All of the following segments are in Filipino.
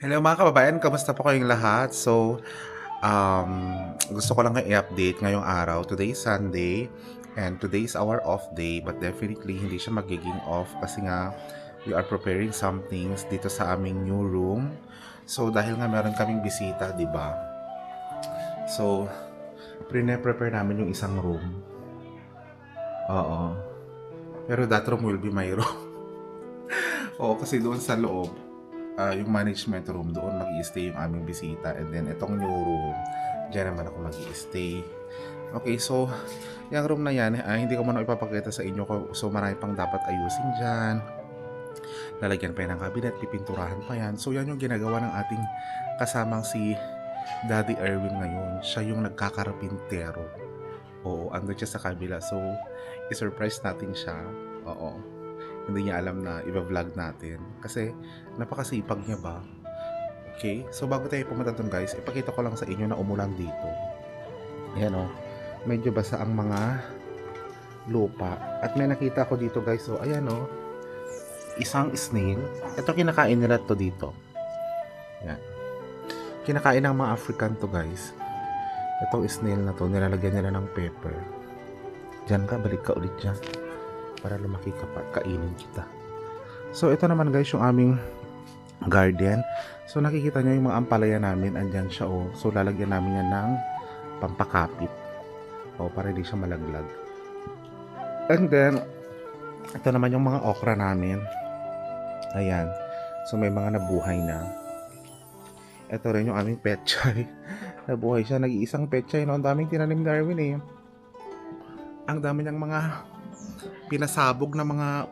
Hello mga kababayan, kamusta po kayong lahat? Um, gusto ko lang kayo i-update ngayong araw. Today is Sunday and today is our off day, but definitely hindi siya magiging off kasi nga we are preparing some things dito sa aming new room. So dahil nga meron kaming bisita, di ba? So prepare namin yung isang room. Oo. Pero that room will be my room. Oo, kasi doon sa loob yung management room, doon mag-i-stay yung aming bisita, and then itong new room, dyan naman ako mag-i-stay. Okay, so yung room na yan, hindi ko muna ipapakita sa inyo, so marami pang dapat ayusin dyan. Lalagyan pa yan ng cabinet, pipinturahan pa yan. So yan yung ginagawa ng ating kasamang si Daddy Erwin ngayon. Siya yung nagkakarapintero. Oo, andun siya sa kabila, so i-surprise natin siya. Oo, hindi niya alam na i-vlog natin kasi napakasipag niya ba. Okay, so bago tayo pumunta dun guys, ipakita ko lang sa inyo na umulan dito. Ayan o, medyo basa ang mga lupa at may nakita ko dito guys. So ayan o, isang snail. Ito kinakain nila to dito. Ayan, kinakain ng mga African to guys. Itong snail na to, nilalagyan nila ng pepper. Diyan ka, balik ka ulit dyan para lumaki ka pa, kainin kita. So ito naman guys yung aming garden. So nakikita nyo yung mga ampalaya namin, andyan siya oh. So lalagyan namin yan ng pampakapit para hindi siya malaglag. And then ito naman yung mga okra namin. Ayan, so may mga nabuhay na. Ito rin yung aming petchay. Nabuhay siya, nag-iisang petchay no? Ang daming tinanim ni Darwin eh. Ang dami ng mga pinasabog na mga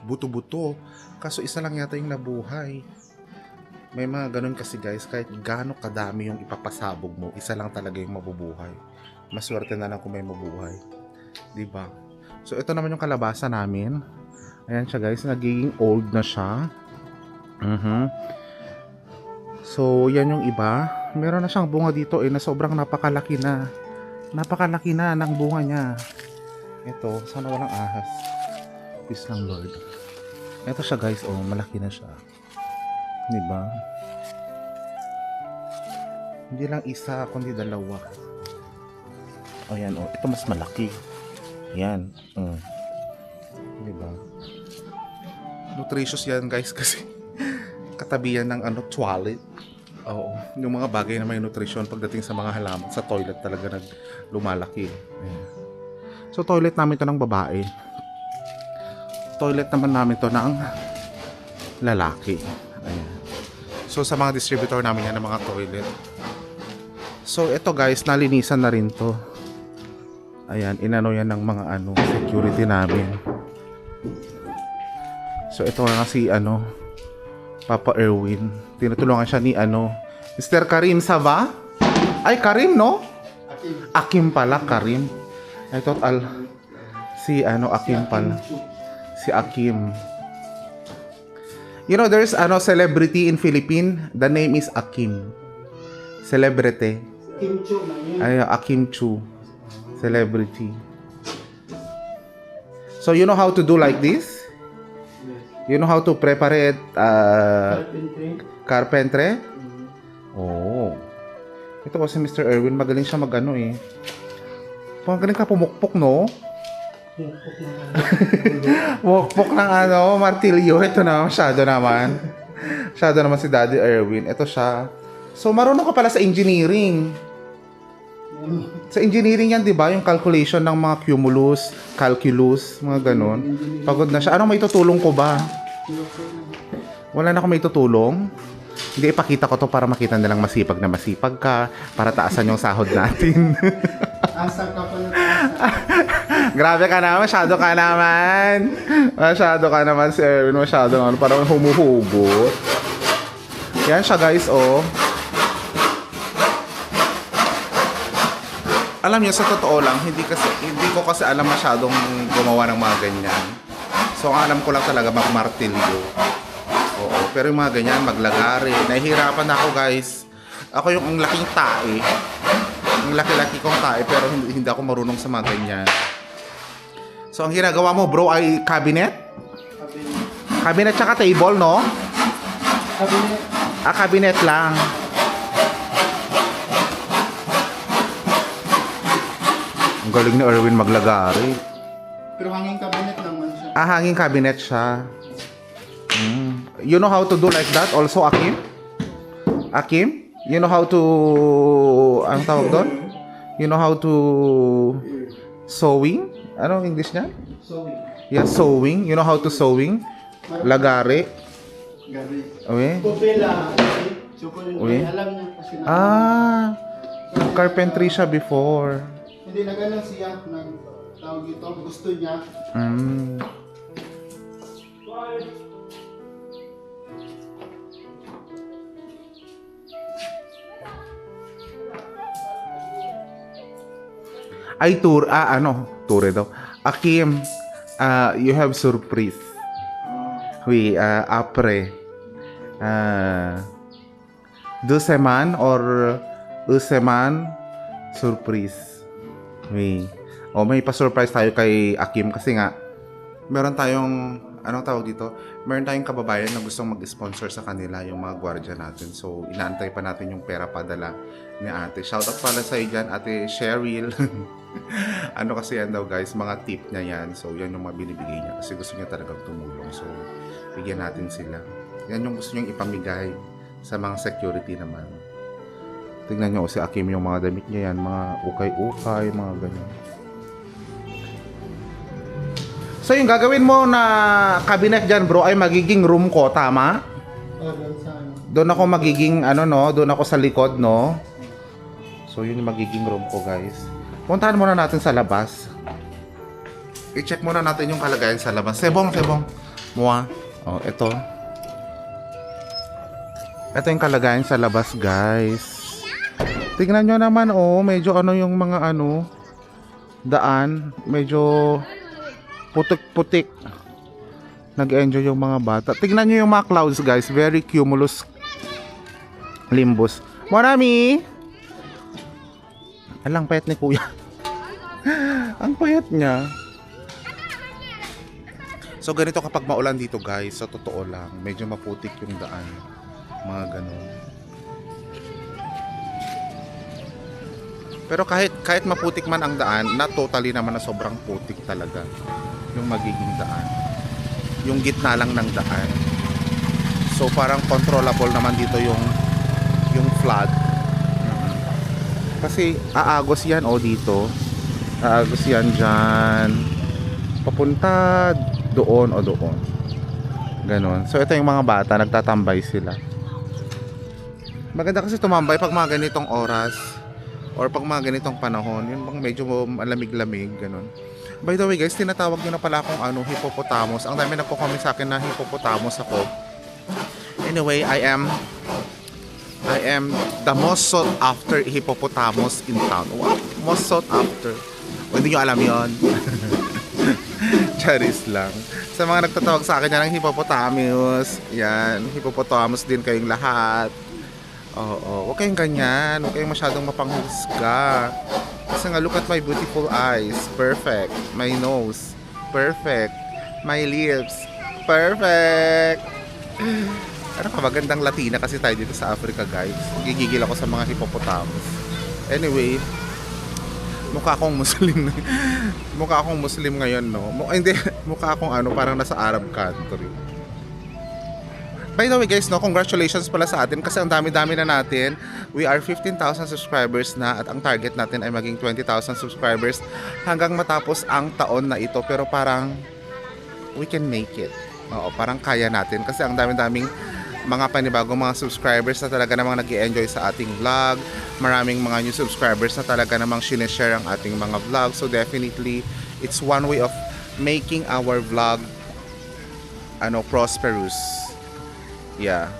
buto-buto. Kaso isa lang yata yung nabuhay. May mga ganun kasi guys, kahit gaano kadami yung ipapasabog mo, isa lang talaga yung mabubuhay. Maswerte na lang kung may mabuhay. Diba? So ito naman yung kalabasa namin. Ayan siya guys, nagiging old na siya. So yan yung iba. Meron na siyang bunga dito na sobrang napakalaki na. Napakalaki na ng bunga niya. Ito, sana walang ahas. Peace lang Lord. Ito siya guys, malaki na siya. Diba? Hindi lang isa, kundi dalawa. Ayan, ito mas malaki. Yan. Diba? Nutritious yan guys kasi katabi yan ng toilet. Oo. Yung mga bagay na may nutrition pagdating sa mga halaman, sa toilet talaga lumalaki. Ayan. So toilet namin to ng babae. Toilet naman namin to ng lalaki. Ayan. So sa mga distributor namin yan ng mga toilet. So ito guys, nalinisan na rin to. Ayan, inano yan ng mga security namin. So ito nga si Papa Erwin. Tinutulungan siya ni Mr. Karim Sava? Ay, Karim no? Akim pala, Karim. Ito si Akim pala. Si Akim. You know, there's celebrity in Philippines. The name is Akim. Celebrity. Kim Chu. Ay, Akim Chu. Celebrity. So you know how to do like this? You know how to prepare carpentry? Oh. Ito kasi Mr. Erwin, magaling siya magaling ka pumukpok, no? Pumukpok ng martilyo. Ito na, masyado naman. Masyado naman si Daddy Erwin. Ito siya. So, marunong ka pala sa engineering. Sa engineering yan, di ba? Yung calculation ng mga cumulus, calculus, mga ganun. Pagod na siya. Anong may tutulong ko ba? Wala na akong may tutulong? Hindi, ipakita ko to para makita nilang masipag na masipag ka, para taasan yung sahod natin. Asa ka pa na. Grabe ka naman, masyado ka naman. Masyado ka naman, si Erwin. Masyado parang humuhugot. Yan siya guys, Alam niyo, sa totoo lang, hindi ko kasi alam masyadong gumawa ng mga ganyan. So, ang alam ko lang talaga magmartilyo. Oo, pero yung mga ganyan, maglagari. Nahihirapan ako guys. Ako yung ang laking tae. Ang laki-laki kong tae, pero hindi ako marunong sa mga ganyan. So, ang ginagawa mo bro ay cabinet? Cabinet tsaka table, no? Cabinet. Cabinet lang. Ang galing ni Erwin maglagari. Pero hanging cabinet naman siya. Hanging cabinet siya. You know how to do like that also, Akim? Akim? You know how to... Anong tawag doon? You know how to... Sewing? Ano ang English niya? Sewing. Yeah, sewing. You know how to sewing? Lagari. Gabi. Okay. Pupila. So kung Uy. alam niya kasi na. Carpentry siya before. Hindi na ganun siya. Tawag ito. Gusto niya. Ay, Ture daw. Akim, you have surprise. Oui, après. 2 semaines or 1 semaine, surprise. Oui. May pa-surprise tayo kay Akim kasi nga, meron tayong, anong tawag dito? Meron tayong kababayan na gustong mag-sponsor sa kanila, yung mga gwardiya natin. So, inaantay pa natin yung pera padala ni ate. Shoutout pala sa iyo dyan, ate Cheryl. Ano kasi yan daw guys, mga tip niya yan. So, yan yung mga binibigay niya kasi gusto niya talagang tumulong. So, bigyan natin sila. Yan yung gusto niyang ipamigay sa mga security naman. Tingnan niyo si Akim yung mga damit niya yan, mga ukay-ukay, mga ganyan. So, yung gagawin mo na cabinet dyan bro ay magiging room ko, tama? Doon sa ano. Doon ako magiging, doon ako sa likod, no? So, yun yung magiging room ko, guys. Puntahan muna natin sa labas. I-check muna natin yung kalagayan sa labas. Sebong. Mua. Ito. Ito yung kalagayan sa labas, guys. Tingnan nyo naman, medyo yung mga daan. Medyo putik-putik. Nag-enjoy yung mga bata. Tingnan nyo yung mga clouds, guys. Very cumulus limbus. Marami! Alang payat ni kuya. Ang payat niya. So ganito kapag maulan dito guys, sa totoo lang, medyo maputik yung daan. Mga ganun. Pero kahit maputik man ang daan, not totally naman na sobrang putik talaga yung magiging daan. Yung gitna lang ng daan. So parang controllable naman dito yung flood. Kasi aagos yan dito. Aagos yan dyan. Papunta doon o doon. Ganon. So ito yung mga bata, nagtatambay sila. Maganda kasi tumambay pag mga ganitong oras or pag mga ganitong panahon. Yun bang medyo malamig-lamig, ganon. By the way guys, tinatawag nyo na pala akong hippopotamus. Ang dami nagko-comment sa akin na hippopotamus ako. Anyway, I am the most sought after hippopotamus in town. What? Most sought after. Hindi nyo alam yon. Charis lang. Sa mga nagtatawag sa akin yan ng hippopotamus. Yan, hippopotamus din kayong lahat. Oo, huwag kayong ganyan. Huwag kayong masyadong mapanghusga. Kasi nga, look at my beautiful eyes. Perfect. My nose. Perfect. My lips. Perfect. Ano ka, magandang Latina kasi tayo dito sa Africa, guys. Gigigil ako sa mga hippopotamus. Anyway, mukha akong Muslim. Mukha akong Muslim ngayon, no? Hindi, mukha akong parang nasa Arab country. By the way, guys, no, congratulations pala sa atin kasi ang dami-dami na natin. We are 15,000 subscribers na at ang target natin ay maging 20,000 subscribers hanggang matapos ang taon na ito. Pero parang we can make it. Oo, parang kaya natin kasi ang dami-daming mga panibagong mga subscribers na talaga namang nag-i-enjoy sa ating vlog. Maraming mga new subscribers na talaga namang sineshare ang ating mga vlog. So definitely, it's one way of making our vlog prosperous. Yeah.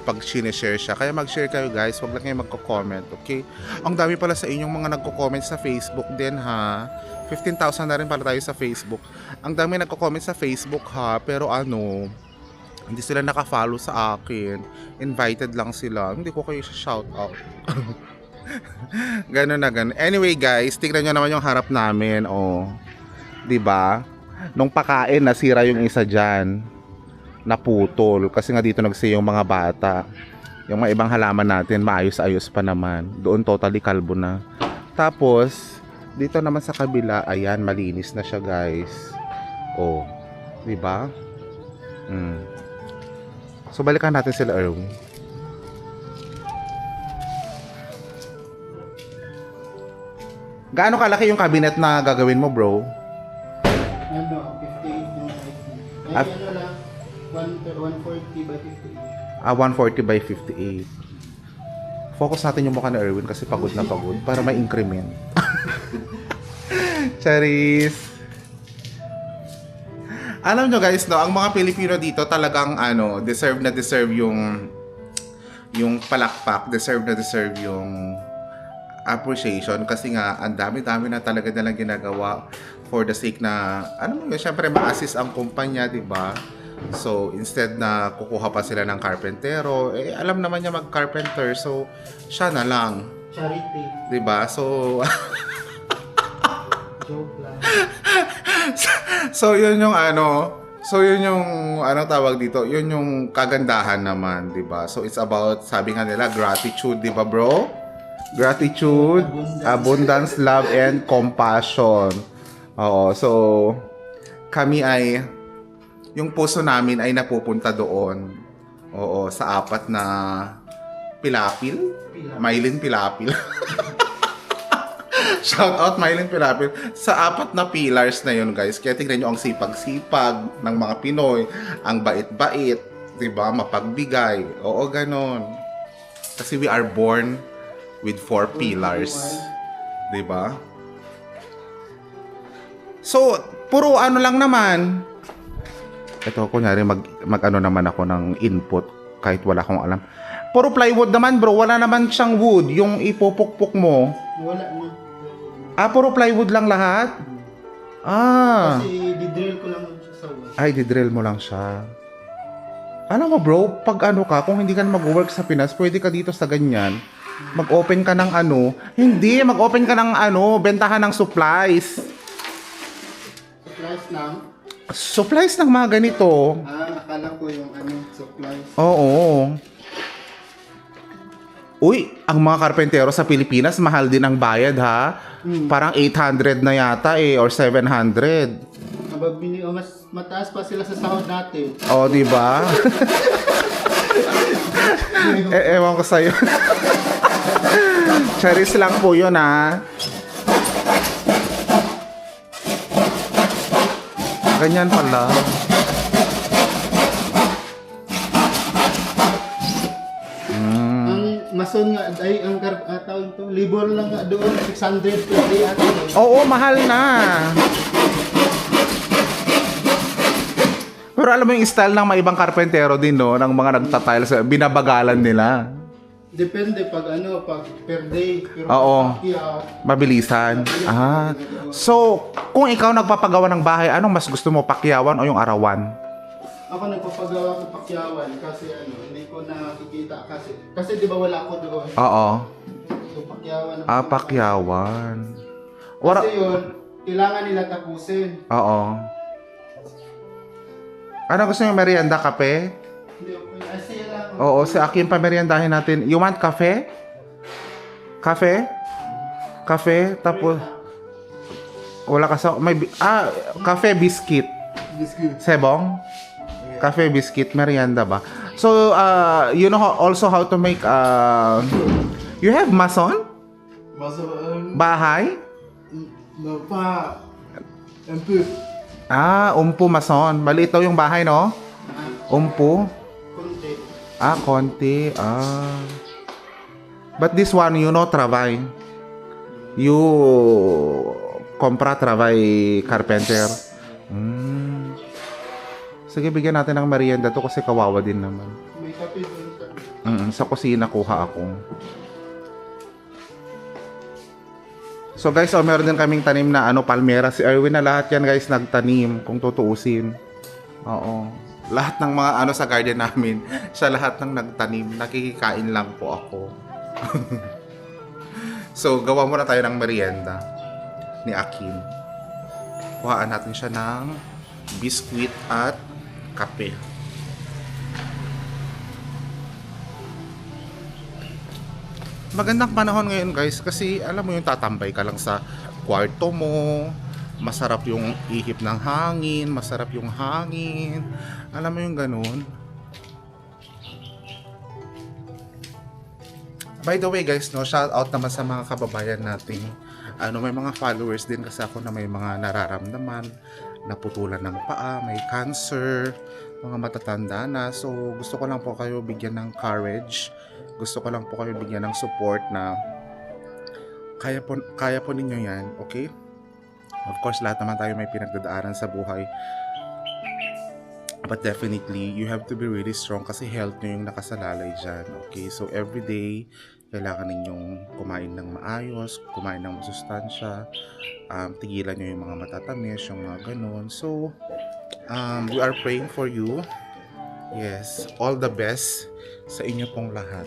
Pag sineshare siya. Kaya mag-share kayo guys, wag lang kayo magko-comment, okay? Ang dami pala sa inyong mga nagko-comment sa Facebook din ha. 15,000 na rin pala tayo sa Facebook. Ang dami nagko-comment sa Facebook ha, pero hindi sila naka-follow sa akin. Invited lang sila. Hindi ko kayo shout out. Ganun na ganun. Anyway guys, tignan nyo naman yung harap namin. 'Di ba? Nung pakain nasira yung isa diyan. naputol. Kasi nga dito nagsi yung mga bata. Yung mga ibang halaman natin, maayos-ayos pa naman. Doon totally kalbo na. Tapos, dito naman sa kabila, ayan, malinis na siya guys. Oh, di ba? So, balikan natin sila Erwin. Gaano kalaki yung cabinet na gagawin mo, bro? Ano, 58 yung height niya. Ay, Ah. ano lang, 140 by 58. 140 by 58. Focus natin yung mukha ni Erwin kasi pagod na pagod para may increment. Charis! Alam nyo guys, no, ang mga Pilipino dito talagang deserve na deserve yung palakpak, deserve na deserve yung appreciation kasi nga ang dami-dami na talaga nilang ginagawa for the sake na syempre ma-assist ang kumpanya, 'di ba? So instead na kukuha pa sila ng karpentero, alam naman niya mag-carpenter, so siya na lang, Charity. 'di ba? So Joke lang. so yun yung tawag dito, yun yung kagandahan naman, 'di ba? So it's about, sabi nga nila, gratitude, 'di ba, bro? Gratitude, abundance, love, and compassion. Oo, so kami ay, yung puso namin ay napupunta doon. Oo, sa apat na pilapil? Mylene Pilapil. Shout out Mylene Pilapil. Sa apat na pillars na yun guys. Kaya tingnan nyo ang sipag-sipag ng mga Pinoy. Ang bait-bait. Diba? Mapagbigay. Oo, ganon. Kasi we are born with 4 pillars. 'Di ba? So, puro ano lang naman. Ito, kunyari mag-ano naman ako ng input kahit wala akong alam. Puro plywood naman, bro. Wala naman siyang wood. Yung ipupukpok mo. Wala na. Puro plywood lang lahat? Kasi didrill ko lang siya sa wall. Ay, didrill mo lang siya. Alam mo, bro, pag kung hindi ka mag-work sa Pinas, pwede ka dito sa ganyan. Mag-open ka ng mag-open ka ng bentahan ng supplies. Supplies lang. Supplies ng mga ganito. Akala ko yung supplies. Oo. Uy, ang mga karpentero sa Pilipinas, mahal din ang bayad, ha? Parang 800 na yata or 700. Mas mataas pa sila sa sahod natin. Oh, di ba? Ewan ko sa'yo. Charis lang po yun, ha? Ganyan pala. Ang mason nga, ang tawag ito, libor lang nga doon, 600 per day ate. Oo, mahal na. Pero alam mo yung style ng mga ibang karpentero din, no? Ng mga nagtatiles, binabagalan nila. Depende pag per day. Pero Oo. pagkakyaw, Mabilisan. So, kung ikaw nagpapagawa ng bahay, anong mas gusto mo, pakyawan o yung arawan? ako nagpapagawa ko pakyawan kasi hindi ko nakikita kasi di ba wala ako doon. Oo. So pakyawan. Pakyawan. Kasi yun, kailangan nila tapusin. Oo. Ano gusto niyo, merienda, kape? Hindi, okay. Siya lang. Oo, si Akin pa meriendahin natin. You want kafe? Kafe? Kafe? Tapos wala ka sa kafe, biscuit. Biscuit. Sebong? Kafe, biscuit, merienda ba? So, you know also how to make you have mason? Bahay? Pa. Empu. Umpu mason. Maliit daw yung bahay, no? Umpu? Kunti. Konti. But this one, you know, travay. You compra travay carpenter. Sige, bigyan natin ng merienda to kasi kawawa din naman. May kape doon Sa kusina kuha ako. So guys, meron din kaming tanim na palmera. Si Erwin na lahat yan guys nagtanim kung tutuusin. Oo. Lahat ng mga sa garden namin, siya lahat ng nagtanim. Nakikikain lang po ako. So, gawa muna tayo ng merienda ni Akin. Kuhaan natin siya ng biskuit at kape. Magandang panahon ngayon guys kasi alam mo yung tatambay ka lang sa kwarto mo, masarap yung ihip ng hangin, masarap yung hangin, alam mo yung ganun. By the way guys, no, shout out naman sa mga kababayan natin. May mga followers din kasi ako na may mga nararamdaman, naputulan ng paa, may cancer, mga matatanda na. So gusto ko lang po kayo bigyan ng courage. Gusto ko lang po kayo bigyan ng support na kaya po ninyo 'yan, okay? Of course, lahat naman tayo may pinagdadaanan sa buhay. But definitely, you have to be really strong kasi health nyo yung nakasalalay dyan. Okay? So, every day, kailangan ninyong kumain ng maayos, kumain ng masustansya, tigilan nyo yung mga matatamis, yung mga ganun. So, we are praying for you. Yes, all the best sa inyo pong lahat.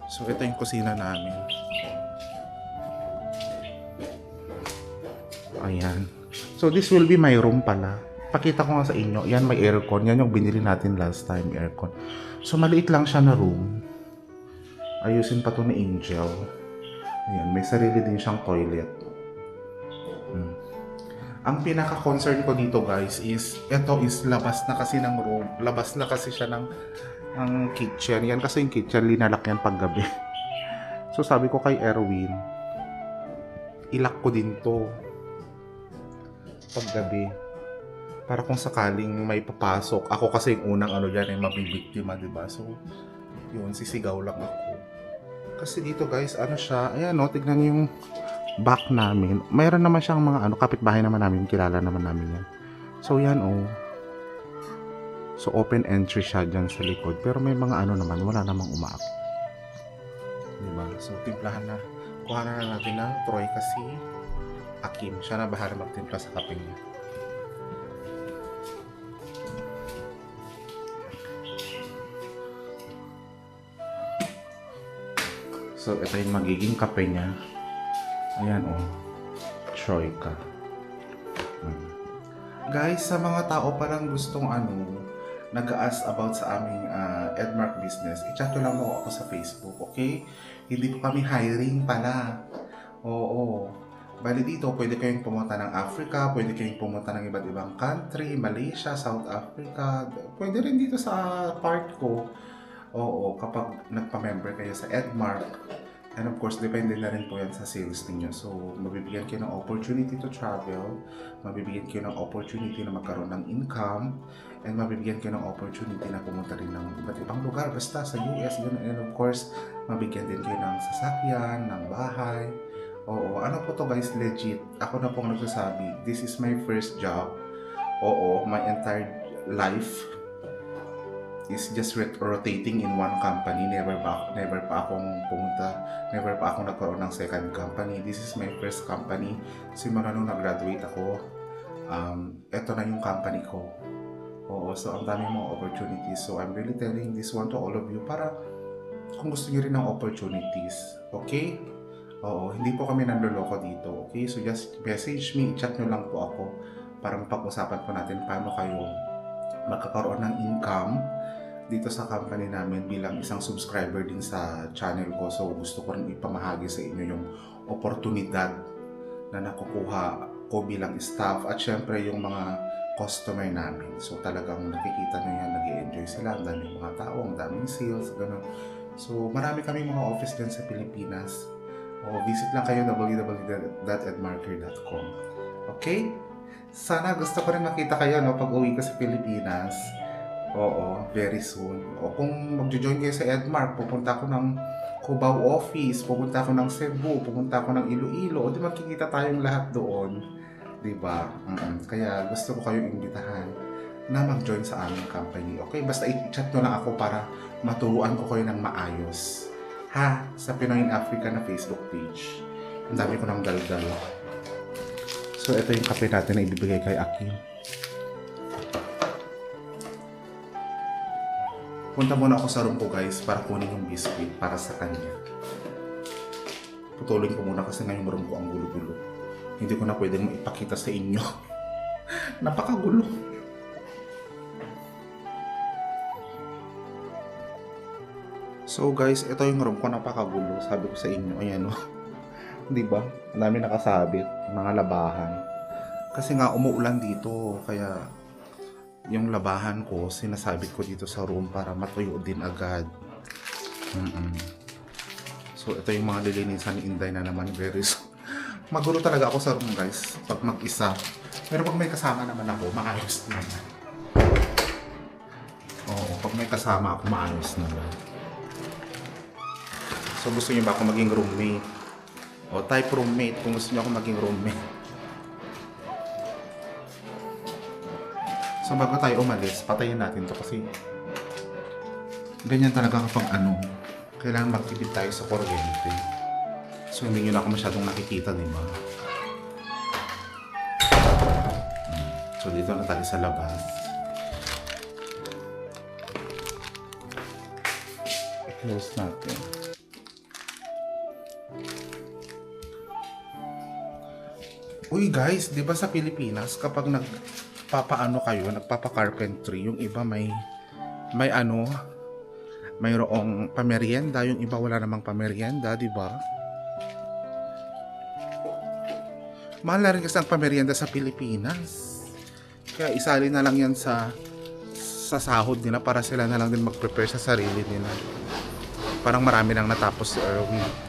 So, ito yung kusina namin. Ayan. So, this will be my room pala. Pakita ko nga sa inyo, yan may aircon. Yan yung binili natin last time, aircon. So, maliit lang siya na room. Ayusin pa to ni Angel. Ayan, may sarili din siyang toilet. Ang pinaka-concern ko dito guys is, ito is labas na kasi ng room. Labas na kasi siya ng kitchen. Yan kasi yung kitchen, linalak yan paggabi. So, sabi ko kay Erwin, ilak ko din to paggabi. Para kung sakaling may papasok, ako kasi yung unang dyan ay mabibiktima, diba? So, yun, sisigaw lang ako. Kasi dito guys, siya, ayan tignan yung back namin. Mayroon naman siyang mga kapitbahay naman namin, kilala naman namin yan. So, yan So, open entry siya dyan sa likod. Pero may mga naman, wala namang umaak. Diba? So, timplahan na. Kuha na natin ng Troy kasi Akim. Siya na bahala magtimpla sa kape niya. So, ito yung magiging kape niya. Ayan, Troika. Guys, sa mga tao parang gustong nag-ask about sa aming Edmark business, i-chat nyo lang mo ako sa Facebook, okay? Hindi po kami hiring pala. Oo. Bali dito, pwede kayong pumunta ng Africa, pwede kayong pumunta ng iba't ibang country, Malaysia, South Africa. Pwede rin dito sa part ko. Oo, kapag nagpa-member kayo sa Edmark. And of course, depende na rin po yan sa sales ninyo. So, mabibigyan kayo ng opportunity to travel, mabibigyan kayo ng opportunity na magkaroon ng income, and mabibigyan kayo ng opportunity na pumunta rin ng iba't ibang lugar, basta sa US, gano'n. And of course, mabigyan din kayo ng sasakyan, ng bahay. Oo, po to guys, legit. Ako na pong nagsasabi, this is my first job. Oo, my entire life is just rotating in one company. Never pa akong pumunta, never pa akong nagkaroon ng second company. This is my first company. Simula nung nag-graduate ako, eto na yung company ko. Oo, so ang dami mga opportunities. So I'm really telling this one to all of you para kung gusto niyo rin ng opportunities. Okay? Oo, hindi po kami nanloloko dito. Okay? So just message me, chat nyo lang po ako para mapag-usapan po natin paano kayo magkakaroon ng income dito sa company namin bilang isang subscriber din sa channel ko. So gusto ko rin ipamahagi sa inyo yung oportunidad na nakukuha ko bilang staff at syempre yung mga customer namin. So talagang nakikita nyo yan, nag-i-enjoy sila, ang daming mga tao, ang daming sales, gano'n. So marami kaming mga office dyan sa Pilipinas. Visit lang kayo www.edmarker.com. Okay? Sana gusto ko rin makita kayo pag uwi ko sa Pilipinas. Oo, very soon. Kung magjo-join kayo sa Edmark, pupunta ako ng Cubao office, pupunta ako ng Cebu, pupunta ako ng Iloilo, di magkikita tayong lahat doon. Diba? Kaya gusto ko kayong imbitahan na mag-join sa aming company. Okay? Basta i-chat nyo lang ako para maturuan ko kayo ng maayos. Ha? Sa Pinoy in Africa na Facebook page. Ang dami ko ng daldal. So, ito yung kape natin na ibibigay kay Akim. Punta muna ako sa room ko guys para kunin yung biscuit para sa kanya. Putulin ko muna kasi ngayong room ko ang gulo-gulo. Hindi ko na pwedeng maipakita sa inyo. Napakagulo. So guys, ito yung room ko, napakagulo. Sabi ko sa inyo, ayan o. Di ba? Ang dami nakasabit, mga labahan. Kasi nga umuulan dito, kaya yung labahan ko, sinasabit ko dito sa room para matuyo din agad. So ito yung mga lilinisan ni Inday na naman, very magulo talaga ako sa room guys, pag mag-isa. Pero pag may kasama naman ako, maayos naman. Oo, pag may kasama ako, maayos naman. So gusto niyo ba ako maging roommate? O type roommate kung gusto niyo ako maging roommate. So bago tayo umalis, patayin natin to kasi ganyan talaga kapag kailangan magtipid tayo sa kuryente. So hindi nyo na ako masyadong nakikita, di ba? So dito na tayo sa labas. I-close natin. Uy guys, di ba sa Pilipinas kapag nagpapaano kayo, nagpapa-carpentry, yung iba mayroong pamerienda, yung iba wala namang pamerienda, di ba? Mahal na rin kasi ang pamerienda sa Pilipinas. Kaya isali na lang yan sa sahod nila para sila na lang din mag-prepare sa sarili nila. Parang marami nang natapos si Erwin.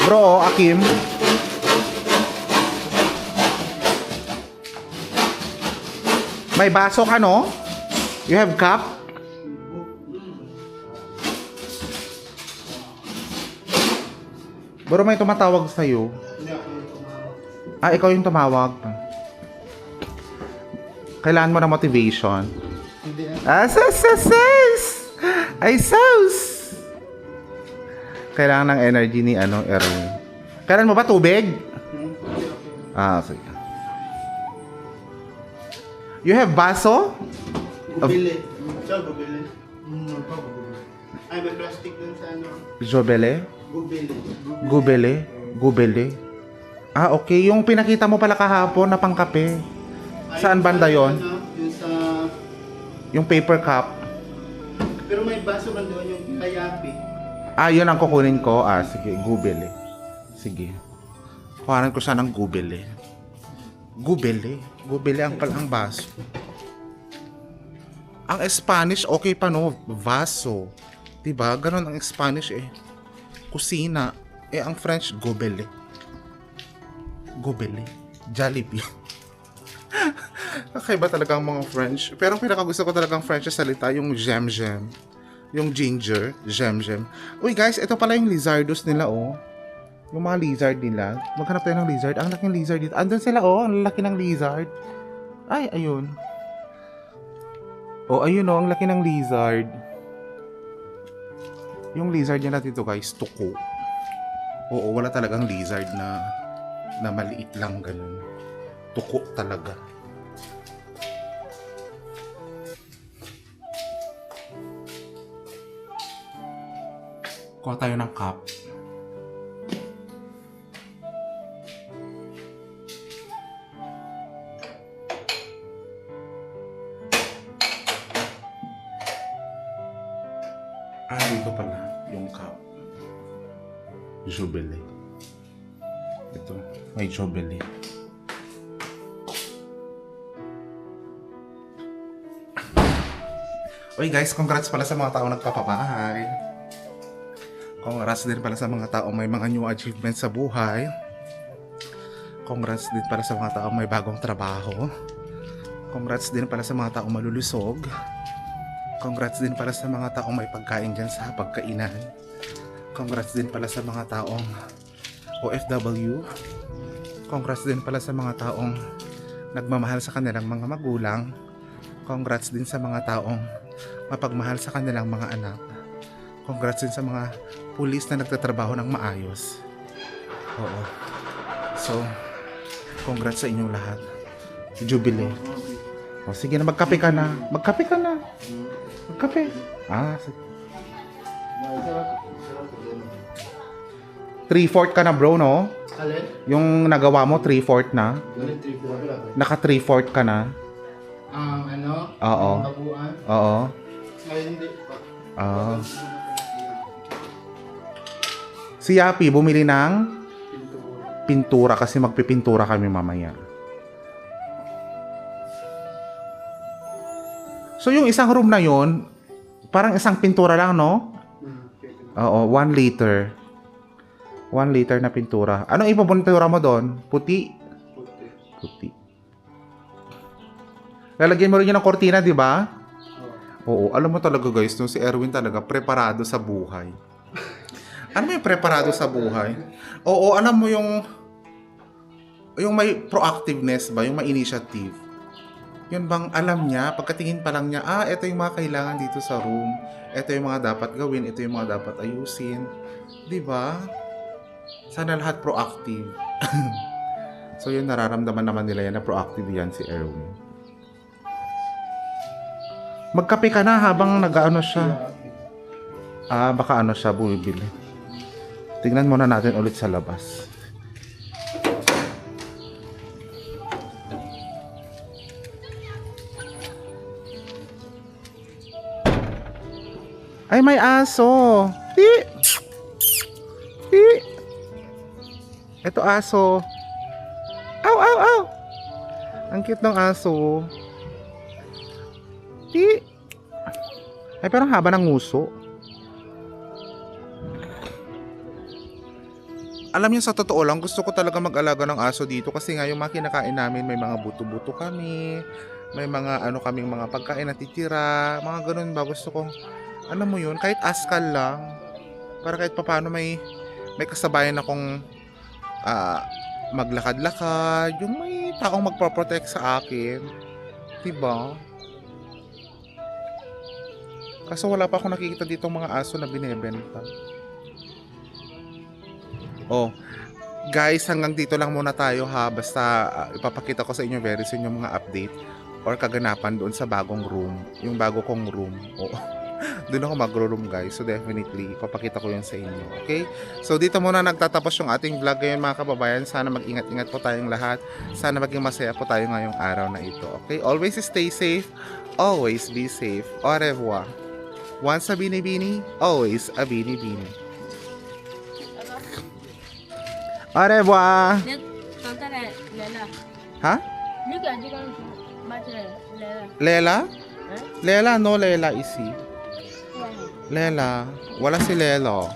Bro, Akim. May baso ka, no? You have cup? Bro, may tumatawag sa'yo. Hindi ako yung tumawag. Ah, ikaw yung tumawag. Kailangan mo na motivation. Hindi na. Ah, Ay, sus! Kailangan ng energy ni Erwin. Kailan mo ba tubig? Ah, sige. You have baso? Bubili. Siya, bubili. Ay, may plastic dun sa Jobele? Bubili. Gubele? Ah, okay. Yung pinakita mo pala kahapon na pangkape. Saan banda yon? Yung sa... Yung paper cup. Pero may baso man doon yung kayapi. Ah, yun ang kukunin ko. Ah, sige. Gubele. Sige. Kuhanan ko siya ng gubele. Gubele ang palang baso. Ang Spanish, okay pa no? Vaso. Diba? Ganon ang Spanish eh. Kusina. Eh, ang French, gobele. Jollibee. Kakaiba talaga ang mga French. Pero ang pinakagusto ko talagang French na salita, yung jem. Yung ginger, jem. Uy guys, ito pala yung lizardos nila, oh. Yung mga lizard nila. Maghanap tayo ng lizard. Ang laking lizard dito. Andun sila, oh. Ang laki ng lizard. Ay, ayun. Oh, ayun, oh. Ang laki ng lizard. Yung lizard nila dito, guys, tuko. Oo, wala talagang lizard na maliit lang ganun. Tuko talaga. Kuha tayo ng cup. Ah, dito pala yung cup. Jubilee. Ito, may Jubilee. Uy guys, congrats pala sa mga taong nagpapabahay. Congrats din pala sa mga taong may mga new achievements sa buhay. Congrats din pala sa mga taong may bagong trabaho. Congrats din pala sa mga taong malulusog. Congrats din pala sa mga taong may pagkain dyan sa pagkainan. Congrats din pala sa mga taong OFW. Congrats din pala sa mga taong nagmamahal sa kanilang mga magulang. Congrats din sa mga taong mapagmahal sa kanilang mga anak. Congrats din sa mga pulis na nagtatrabaho ng maayos. Oo. So, congrats sa inyong lahat. Jubilee. O sige na, magkape ka na. Magkape. Ah, sige. 3/4 ka na bro, no? Alin? Yung nagawa mo, 3/4 na. Alin, 3/4. Naka 3/4 ka na. Ano? Oo. Ang babuan. Oo. Ngayon hindi pa. Ah. Si Yapi, bumili ng pintura kasi magpipintura kami mamaya. So yung isang room na yon, parang isang pintura lang, no? Oo, 1 liter. 1 liter na pintura. Anong ipapintura mo doon? Puti? Puti. Lalagyan mo rin yun ng kortina, di ba? Oo, alam mo talaga guys, no, si Erwin talaga preparado sa buhay. Ano yung preparado sa buhay? Oo, alam mo yung may proactiveness ba, yung may initiative. Yun bang alam niya, pagkatingin pa lang niya, ito yung mga kailangan dito sa room. Ito yung mga dapat gawin, ito yung mga dapat ayusin. Di ba? Sana lahat proactive. So yun, nararamdaman naman nila yan na proactive yan si Erwin. Magkape ka na habang nag-ano siya. Baka ano siya bumibili. Tingnan muna natin ulit sa labas. Ay, may aso. Ti. Ti. Ito aso. Aw, aw, aw. Ang cute ng aso. Ti. Ay, parang haba ng nguso. Alam niyo, sa totoo lang, gusto ko talaga mag-alaga ng aso dito kasi nga yung mga kinakain namin, may mga buto-buto kami, may mga ano kaming mga pagkain na titira, mga ganun ba. Gusto ko, alam mo yun, kahit askal lang, para kahit papano may kasabayan akong maglakad-lakad, yung may taong magpaprotect sa akin. Diba? Kaso wala pa akong nakikita dito mga aso na binebenta. Oh, guys, hanggang dito lang muna tayo ha. Basta ipapakita ko sa inyo very soon yung mga update or kaganapan doon sa bagong room. Yung bago kong room. Oh, doon ako magro-room guys. So definitely, ipapakita ko yun sa inyo. Okay? So dito muna nagtatapos yung ating vlog ngayon mga kababayan. Sana mag-ingat-ingat po tayong lahat. Sana maging masaya po tayo ngayong araw na ito. Okay? Always stay safe. Always be safe. Au revoir. Once a bini-bini, always a bini-bini. Au revoir. Huh? Lela? Lela, no Lela isi. Lela. Wala si Lelo.